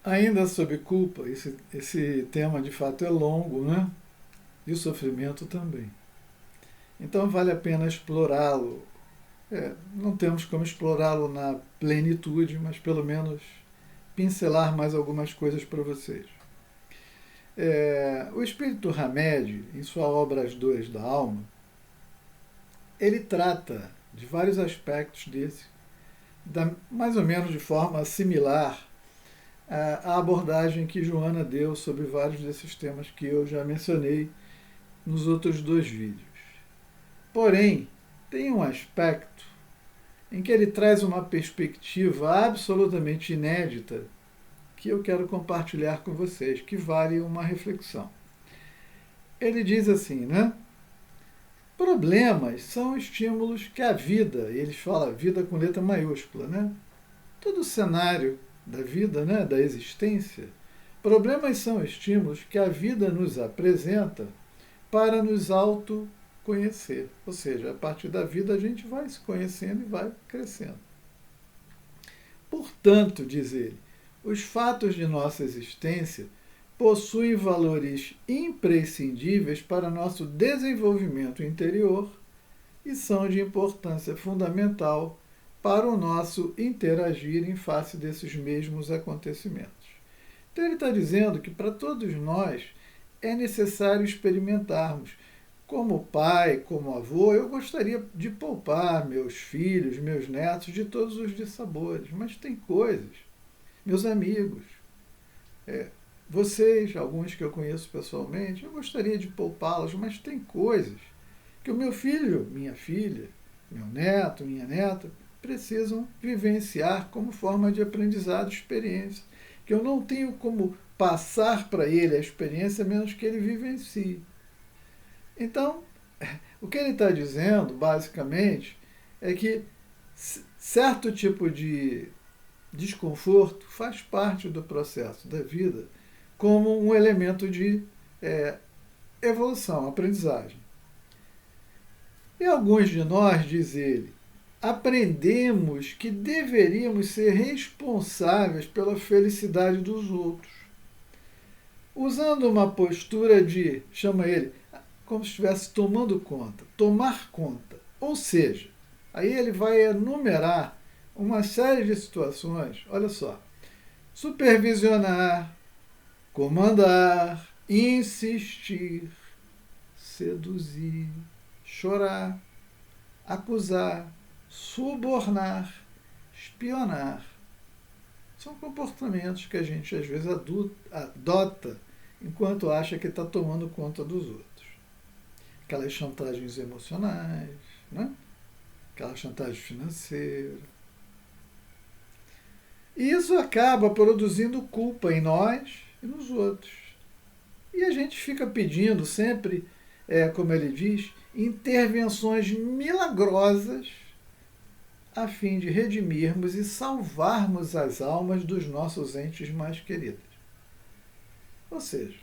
Ainda sob culpa, esse tema de fato é longo, né? E o sofrimento também. Então vale a pena explorá-lo. Não temos como explorá-lo na plenitude, mas pelo menos pincelar mais algumas coisas para vocês. O espírito Hamed, em sua obra As Dores da Alma, ele trata de vários aspectos desse, mais ou menos de forma similar à abordagem que Joana deu sobre vários desses temas que eu já mencionei nos outros dois vídeos. Porém, tem um aspecto em que ele traz uma perspectiva absolutamente inédita que eu quero compartilhar com vocês, que vale uma reflexão. Ele diz assim, né? Problemas são estímulos que a vida, e ele fala vida com letra maiúscula, né? Todo o cenário da vida, né, da existência, problemas são estímulos que a vida nos apresenta para nos autoconhecer. Ou seja, a partir da vida a gente vai se conhecendo e vai crescendo. Portanto, diz ele, os fatos de nossa existência possuem valores imprescindíveis para nosso desenvolvimento interior e são de importância fundamental para o nosso interagir em face desses mesmos acontecimentos. Então ele está dizendo que para todos nós é necessário experimentarmos. Como pai, como avô, eu gostaria de poupar meus filhos, meus netos de todos os dissabores, mas tem coisas, meus amigos, vocês, alguns que eu conheço pessoalmente, eu gostaria de poupá-los, mas tem coisas que o meu filho, minha filha, meu neto, minha neta, precisam vivenciar como forma de aprendizado, experiência, que eu não tenho como passar para ele a experiência, a menos que ele vivencie. Então, o que ele está dizendo, basicamente, é que certo tipo de desconforto faz parte do processo da vida como um elemento de evolução, aprendizagem. E alguns de nós, diz ele, aprendemos que deveríamos ser responsáveis pela felicidade dos outros, usando uma postura de, chama ele, como se estivesse tomando conta, tomar conta. Ou seja, aí ele vai enumerar uma série de situações, olha só, supervisionar, comandar, insistir, seduzir, chorar, acusar, subornar, espionar. São comportamentos que a gente às vezes adota enquanto acha que está tomando conta dos outros. Aquelas chantagens emocionais, né? Aquela chantagem financeira. E isso acaba produzindo culpa em nós e nos outros. E a gente fica pedindo sempre, como ele diz, intervenções milagrosas a fim de redimirmos e salvarmos as almas dos nossos entes mais queridos. Ou seja,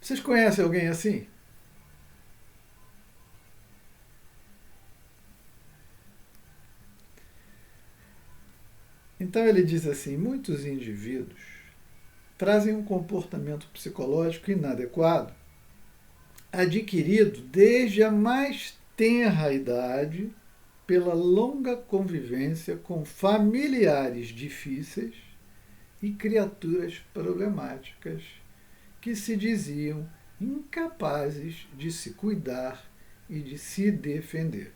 vocês conhecem alguém assim? Então ele diz assim, muitos indivíduos trazem um comportamento psicológico inadequado, adquirido desde a mais tenra idade, pela longa convivência com familiares difíceis e criaturas problemáticas que se diziam incapazes de se cuidar e de se defender.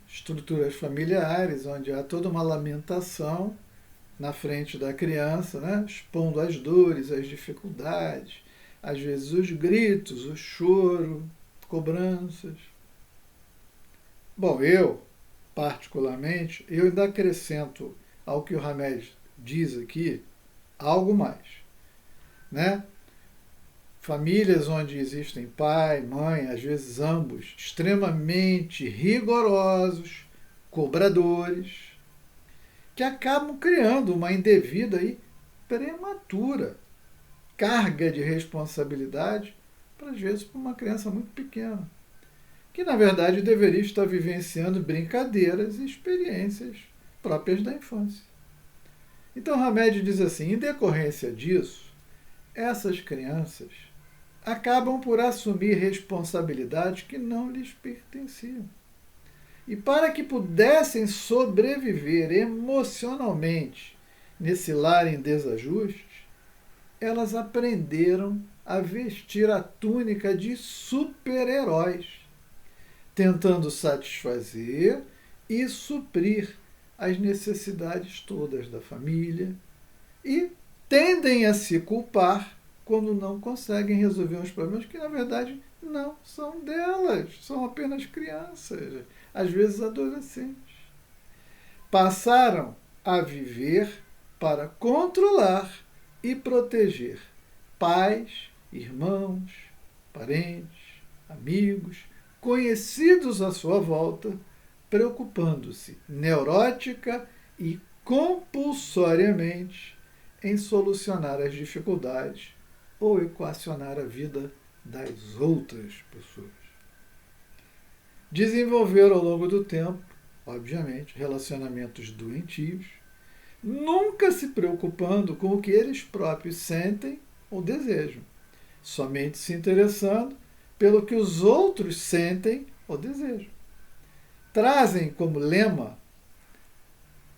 Estruturas familiares onde há toda uma lamentação na frente da criança, né, expondo as dores, as dificuldades, às vezes os gritos, o choro, cobranças. Bom, eu, particularmente, eu ainda acrescento ao que o Hamed diz aqui, algo mais, né? Famílias onde existem pai, mãe, às vezes ambos, extremamente rigorosos, cobradores, que acabam criando uma indevida e prematura carga de responsabilidade, para às vezes para uma criança muito pequena, que na verdade deveria estar vivenciando brincadeiras e experiências próprias da infância. Então Hamed diz assim, em decorrência disso, essas crianças acabam por assumir responsabilidades que não lhes pertenciam. E para que pudessem sobreviver emocionalmente nesse lar em desajustes, elas aprenderam a vestir a túnica de super-heróis, tentando satisfazer e suprir as necessidades todas da família e tendem a se culpar quando não conseguem resolver os problemas que, na verdade, não são delas, são apenas crianças, às vezes adolescentes. Passaram a viver para controlar e proteger pais, irmãos, parentes, amigos, conhecidos à sua volta, preocupando-se neurótica e compulsoriamente em solucionar as dificuldades ou equacionar a vida das outras pessoas. Desenvolveram ao longo do tempo, obviamente, relacionamentos doentios, nunca se preocupando com o que eles próprios sentem ou desejam, somente se interessando pelo que os outros sentem ou desejam. Trazem como lema,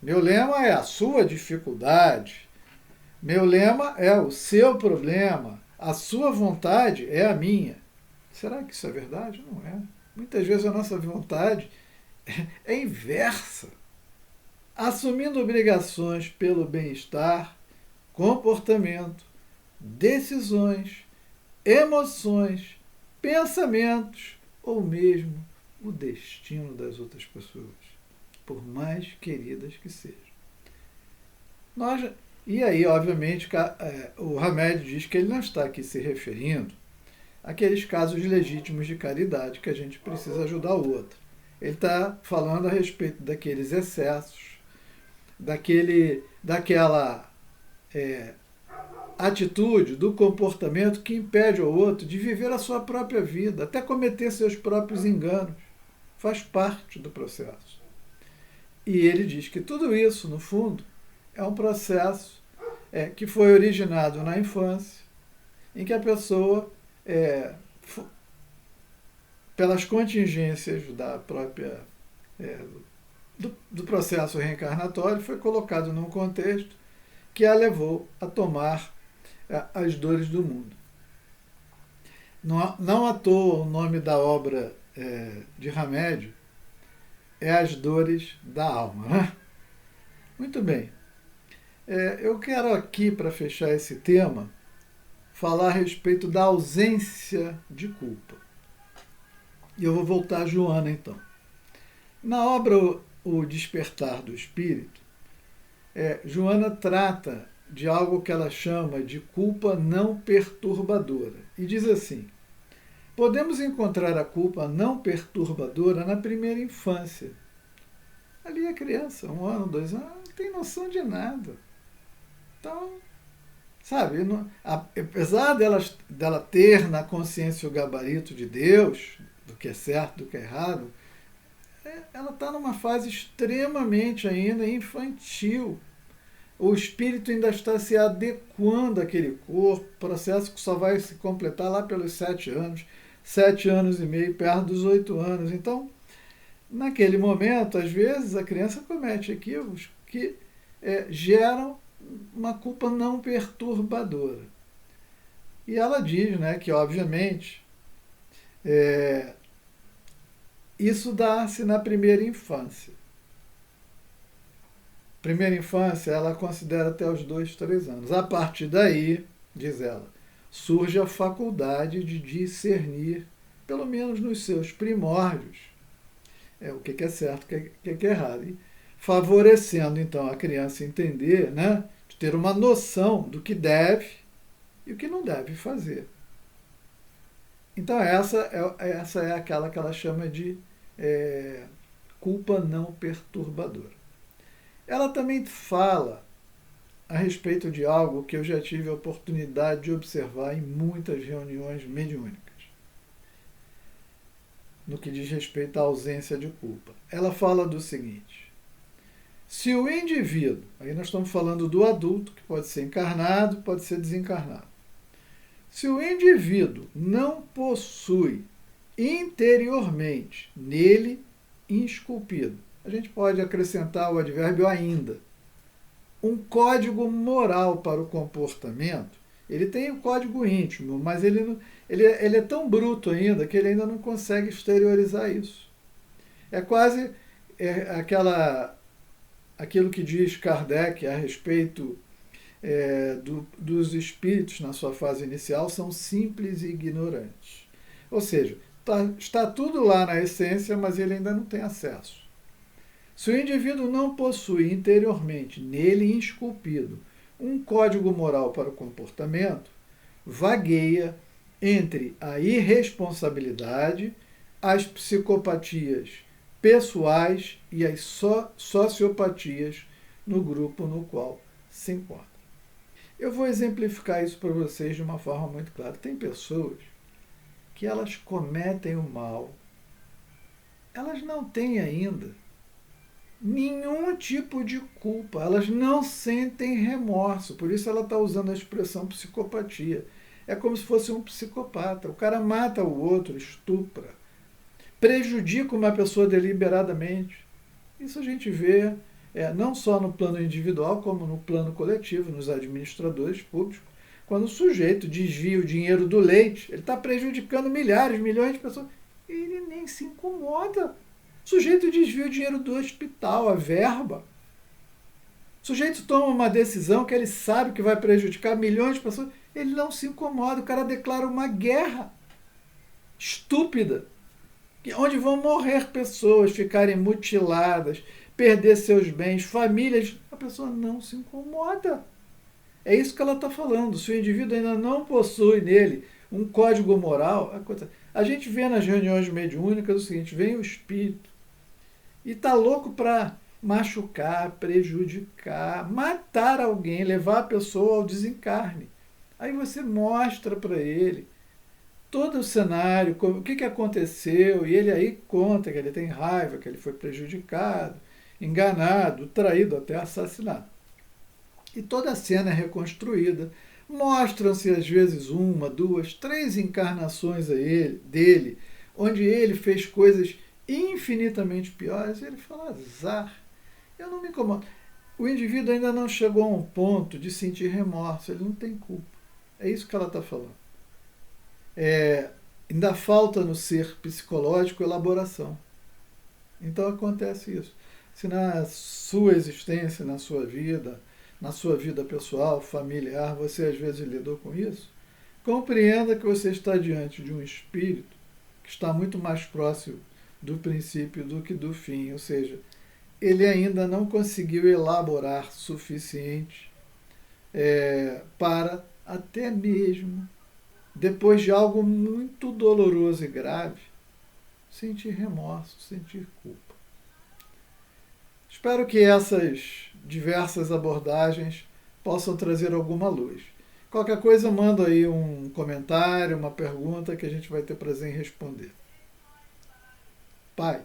meu lema é a sua dificuldade, meu lema é o seu problema, a sua vontade é a minha. Será que isso é verdade? Não é. Muitas vezes a nossa vontade é inversa, assumindo obrigações pelo bem-estar, comportamento, decisões, emoções, pensamentos ou mesmo o destino das outras pessoas, por mais queridas que sejam. E aí, obviamente, o Hamed diz que ele não está aqui se referindo àqueles casos legítimos de caridade que a gente precisa ajudar o outro. Ele está falando a respeito daqueles excessos, daquela atitude, do comportamento que impede o outro de viver a sua própria vida, até cometer seus próprios enganos. Faz parte do processo. E ele diz que tudo isso, no fundo, é um processo que foi originado na infância, em que a pessoa, pelas contingências da própria do processo reencarnatório, foi colocado num contexto que a levou a tomar as dores do mundo. Não à toa o nome da obra de Hamed é As Dores da Alma. Né? Muito bem. Eu quero aqui, para fechar esse tema, falar a respeito da ausência de culpa. E eu vou voltar a Joana, então. Na obra O Despertar do Espírito, Joana trata de algo que ela chama de culpa não perturbadora. E diz assim, podemos encontrar a culpa não perturbadora na primeira infância. Ali a criança, 1 ano, 2 anos, não tem noção de nada. Então, sabe, apesar dela ter na consciência o gabarito de Deus, do que é certo, do que é errado, ela está numa fase extremamente ainda infantil. O espírito ainda está se adequando àquele corpo, processo que só vai se completar lá pelos 7 anos, 7 anos e meio, perto dos 8 anos. Então, naquele momento, às vezes, a criança comete equívocos que geram uma culpa não perturbadora. E ela diz, né, que, obviamente, isso dá-se na primeira infância. Primeira infância, ela considera até os 2, 3 anos. A partir daí, diz ela, surge a faculdade de discernir, pelo menos nos seus primórdios, o que é certo, o que é errado. E favorecendo, então, a criança entender, né, de ter uma noção do que deve e o que não deve fazer. Então, essa é aquela que ela chama de culpa não perturbadora. Ela também fala a respeito de algo que eu já tive a oportunidade de observar em muitas reuniões mediúnicas, no que diz respeito à ausência de culpa. Ela fala do seguinte, Se o indivíduo, aí nós estamos falando do adulto, que pode ser encarnado, pode ser desencarnado. Se o indivíduo não possui interiormente, nele, esculpido, a gente pode acrescentar o advérbio ainda, um código moral para o comportamento. Ele tem um código íntimo, mas ele é tão bruto ainda que ele ainda não consegue exteriorizar isso. É quase aquilo que diz Kardec a respeito dos espíritos na sua fase inicial, são simples e ignorantes. Ou seja, está tudo lá na essência, mas ele ainda não tem acesso. Se o indivíduo não possui interiormente, nele esculpido, um código moral para o comportamento, vagueia entre a irresponsabilidade, as psicopatias pessoais e as sociopatias no grupo no qual se encontra. Eu vou exemplificar isso para vocês de uma forma muito clara. Tem pessoas que elas cometem o mal, elas não têm ainda nenhum tipo de culpa, elas não sentem remorso, por isso ela está usando a expressão psicopatia. É como se fosse um psicopata. O cara mata o outro, estupra, prejudica uma pessoa deliberadamente. Isso a gente vê não só no plano individual, como no plano coletivo, nos administradores públicos. Quando o sujeito desvia o dinheiro do leite, ele está prejudicando milhares, milhões de pessoas, ele nem se incomoda. O sujeito desvia o dinheiro do hospital, a verba. O sujeito toma uma decisão que ele sabe que vai prejudicar milhões de pessoas, ele não se incomoda. O cara declara uma guerra estúpida, onde vão morrer pessoas, ficarem mutiladas, perder seus bens, famílias. A pessoa não se incomoda. É isso que ela está falando. Se o indivíduo ainda não possui nele um código moral, a gente vê nas reuniões mediúnicas o seguinte: vem o espírito e está louco para machucar, prejudicar, matar alguém, levar a pessoa ao desencarne. Aí você mostra para ele todo o cenário, o que aconteceu, e ele aí conta que ele tem raiva, que ele foi prejudicado, enganado, traído, até assassinado. E toda a cena é reconstruída. Mostram-se às vezes uma, duas, três encarnações dele, onde ele fez coisas infinitamente piores. Ele fala: azar, eu não me incomodo. O indivíduo ainda não chegou a um ponto de sentir remorso, ele não tem culpa. É isso que ela está falando. Ainda falta no ser psicológico elaboração. Então acontece isso. Se na sua existência, na sua vida pessoal, familiar, você às vezes lidou com isso, compreenda que você está diante de um espírito que está muito mais próximo do princípio do que do fim, ou seja, ele ainda não conseguiu elaborar suficiente para até mesmo, depois de algo muito doloroso e grave, sentir remorso, sentir culpa. Espero que essas diversas abordagens possam trazer alguma luz. Qualquer coisa, manda aí um comentário, uma pergunta que a gente vai ter prazer em responder. Paz.